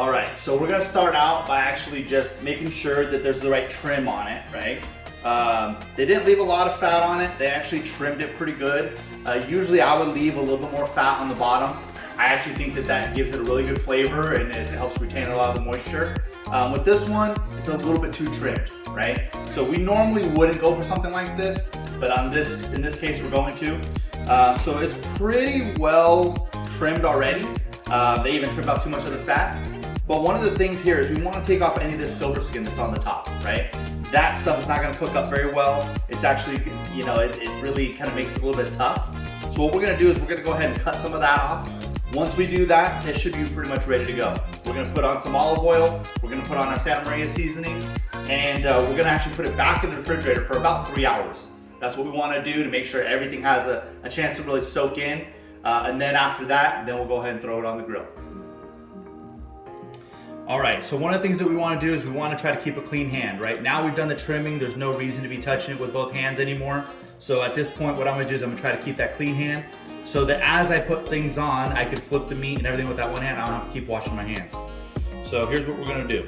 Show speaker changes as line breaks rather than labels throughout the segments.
All right, so we're gonna start out by actually just making sure that there's the right trim on it, right? They didn't leave a lot of fat on it. They actually trimmed it pretty good. Usually I would leave a little bit more fat on the bottom. I actually think that that gives it a really good flavor and it helps retain a lot of the moisture. With this one, it's a little bit too trimmed, right? So we normally wouldn't go for something like this, but in this case, we're going to. So it's pretty well trimmed already. They even trimmed out too much of the fat. But one of the things here is we want to take off any of this silver skin that's on the top, right? That stuff is not going to cook up very well. It's actually, you know, it really kind of makes it a little bit tough. So what we're going to do is we're going to go ahead and cut some of that off. Once we do that, it should be pretty much ready to go. We're going to put on some olive oil. We're going to put on our Santa Maria seasonings. And we're going to actually put it back in the refrigerator for about 3 hours. That's what we want to do to make sure everything has a chance to really soak in. And then after that, then we'll go ahead and throw it on the grill. All right, so one of the things that we want to do is we want to try to keep a clean hand, right? Now we've done the trimming, there's no reason to be touching it with both hands anymore. So at this point, what I'm going to do is I'm going to try to keep that clean hand so that as I put things on, I can flip the meat and everything with that one hand. I don't have to keep washing my hands. So here's what we're going to do.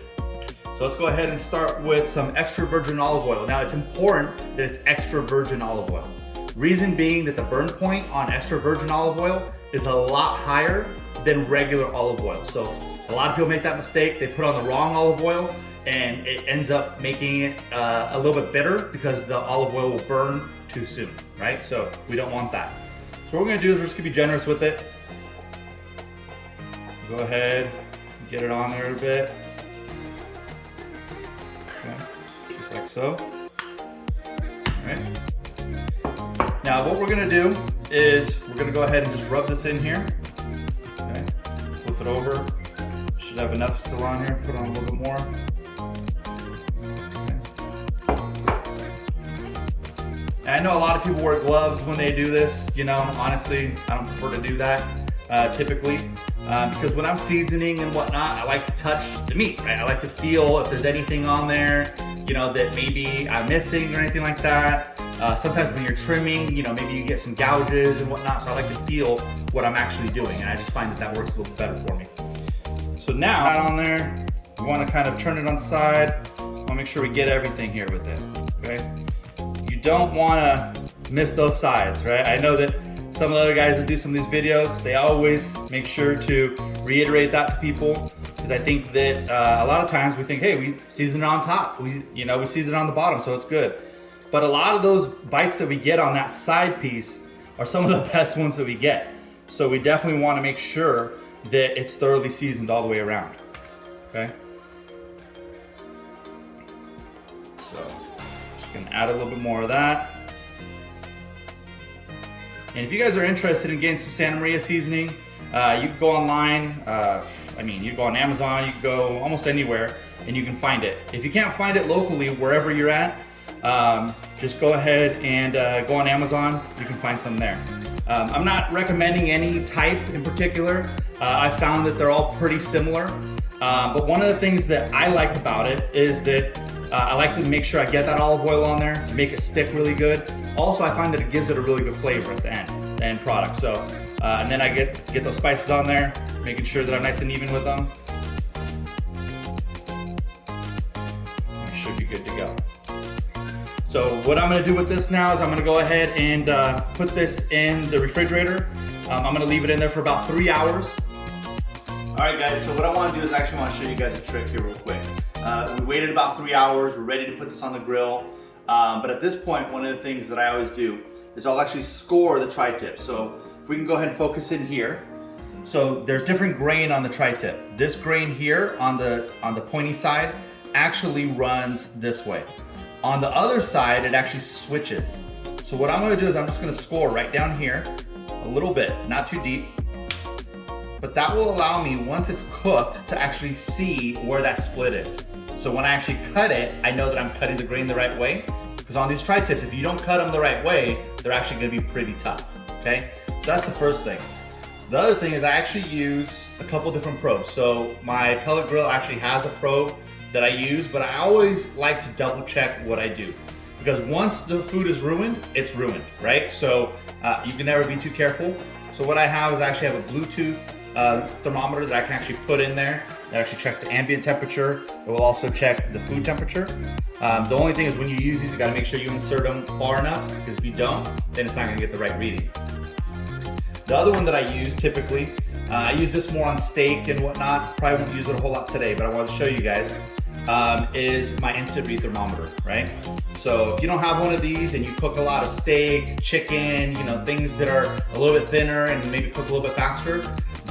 So let's go ahead and start with some extra virgin olive oil. Now it's important that it's extra virgin olive oil. Reason being that the burn point on extra virgin olive oil is a lot higher than regular olive oil. So a lot of people make that mistake. They put on the wrong olive oil and it ends up making it a little bit bitter because the olive oil will burn too soon, right? So we don't want that. So what we're gonna do is we're just gonna be generous with it. Go ahead, get it on there a bit. Okay, just like so. All right. Now what we're gonna do is we're gonna go ahead and just rub this in here. Okay, flip it over. Should have enough still on here, put on a little bit more. And I know a lot of people wear gloves when they do this. You know, honestly, I don't prefer to do that typically because when I'm seasoning and whatnot, I like to touch the meat, right? I like to feel if there's anything on there, you know, that maybe I'm missing or anything like that. Sometimes when you're trimming, you know, maybe you get some gouges and whatnot, so I like to feel what I'm actually doing, and I just find that that works a little better for me. So now, that on there, we want to kind of turn it on the side. I want to make sure we get everything here with it, okay? You don't want to miss those sides, right? I know that some of the other guys that do some of these videos, they always make sure to reiterate that to people because I think that a lot of times we think, hey, we season it on top. We season it on the bottom, so it's good. But a lot of those bites that we get on that side piece are some of the best ones that we get. So we definitely want to make sure that it's thoroughly seasoned all the way around, okay? So just gonna add a little bit more of that. And if you guys are interested in getting some Santa Maria seasoning, you can go online. You can go on Amazon, you can go almost anywhere and you can find it. If you can't find it locally, wherever you're at, just go ahead and go on Amazon, you can find some there. I'm not recommending any type in particular. I found that they're all pretty similar. But one of the things that I like about it is that I like to make sure I get that olive oil on there to make it stick really good. Also, I find that it gives it a really good flavor at the end product. So, and then I get those spices on there, making sure that I'm nice and even with them. I should be good to go. So what I'm gonna do with this now is I'm gonna go ahead and put this in the refrigerator. I'm gonna leave it in there for about 3 hours. All right guys, so what I wanna do is actually wanna show you guys a trick here real quick. We waited about 3 hours, we're ready to put this on the grill. But at this point, one of the things that I always do is I'll actually score the tri-tip. So if we can go ahead and focus in here. So there's different grain on the tri-tip. This grain here on the pointy side actually runs this way. On the other side, it actually switches. So what I'm gonna do is I'm just gonna score right down here, a little bit, not too deep, but that will allow me, once it's cooked, to actually see where that split is. So when I actually cut it, I know that I'm cutting the grain the right way, because on these tri-tips, if you don't cut them the right way, they're actually gonna be pretty tough, okay? So that's the first thing. The other thing is I actually use a couple different probes. So my pellet grill actually has a probe that I use, but I always like to double check what I do. Because once the food is ruined, it's ruined, right? So you can never be too careful. So what I have is I actually have a Bluetooth thermometer that I can actually put in there It actually checks the ambient temperature. It will also check the food temperature. The only thing is when you use these, you gotta make sure you insert them far enough, because if you don't, then it's not gonna get the right reading. The other one that I use typically, I use this more on steak and whatnot. Probably won't use it a whole lot today, but I want to show you guys, is my instant read thermometer, right? So if you don't have one of these and you cook a lot of steak, chicken, you know, things that are a little bit thinner and maybe cook a little bit faster,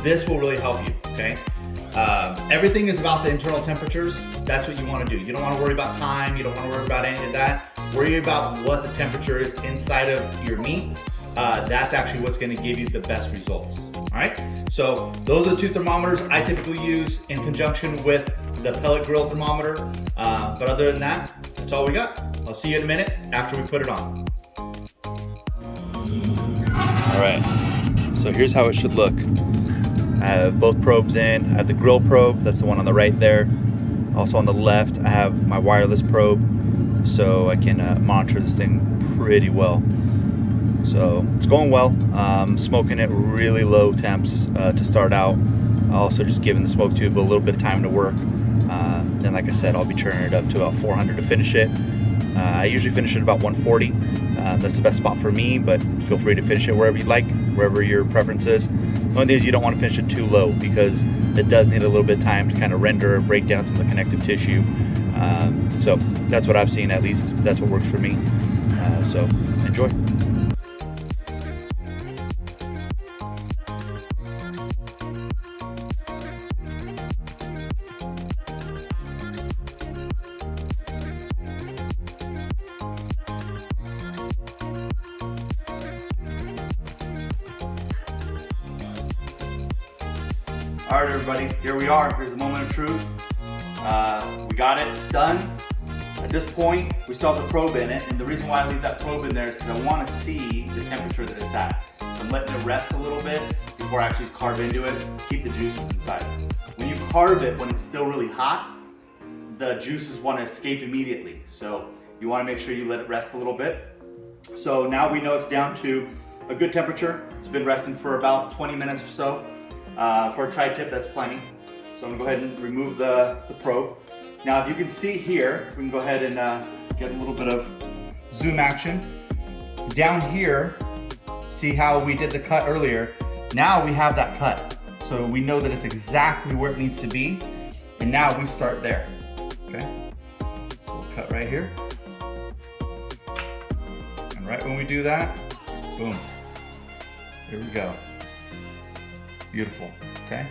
this will really help you, okay? Everything is about the internal temperatures. That's what you want to do. You don't want to worry about time. You don't want to worry about any of that. Worry about what the temperature is inside of your meat. That's actually what's going to give you the best results. All right. So those are the 2 thermometers I typically use in conjunction with the pellet grill thermometer. But other than that, that's all we got. I'll see you in a minute after we put it on. All right. So here's how it should look. I have both probes in. I have the grill probe, that's the one on the right there. Also on the left, I have my wireless probe, so I can monitor this thing pretty well. So it's going well. Smoking it really low temps to start out. Also just giving the smoke tube a little bit of time to work. Then like I said, I'll be turning it up to about 400 to finish it. I usually finish it about 140. That's the best spot for me, but feel free to finish it wherever you like, wherever your preference is. The only thing is you don't want to finish it too low, because it does need a little bit of time to kind of render and break down some of the connective tissue. So that's what I've seen, at least that's what works for me. So enjoy. All right, everybody, here we are. Here's the moment of truth. We got it, it's done. At this point, we still have the probe in it, and the reason why I leave that probe in there is because I want to see the temperature that it's at. So I'm letting it rest a little bit before I actually carve into it, keep the juices inside. When you carve it, when it's still really hot, the juices want to escape immediately. So you want to make sure you let it rest a little bit. So now we know it's down to a good temperature. It's been resting for about 20 minutes or so. For a tri-tip, that's plenty. So I'm gonna go ahead and remove the probe. Now, if you can see here, we can go ahead and get a little bit of zoom action. Down here, see how we did the cut earlier? Now we have that cut. So we know that it's exactly where it needs to be. And now we start there, okay? So we'll cut right here. And right when we do that, boom, here we go. Beautiful, okay?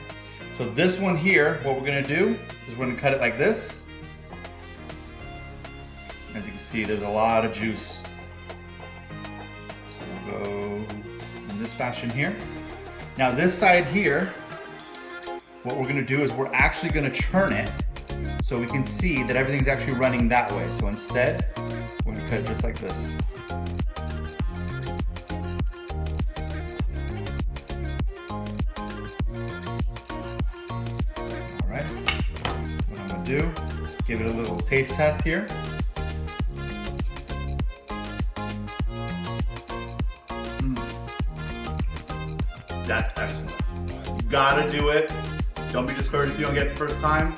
So this one here, what we're gonna do is we're gonna cut it like this. As you can see, there's a lot of juice. So we'll go in this fashion here. Now this side here, what we're gonna do is we're actually gonna churn it so we can see that everything's actually running that way. So instead, we're gonna cut it just like this. Do is give it a little taste test here. That's excellent. You gotta do it. Don't be discouraged if you don't get it the first time.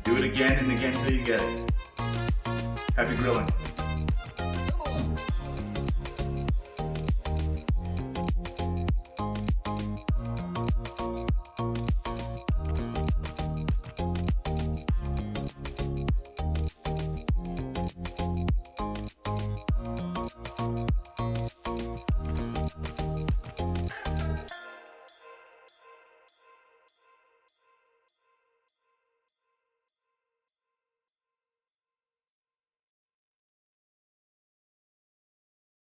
Do it again and again until you get it. Happy grilling.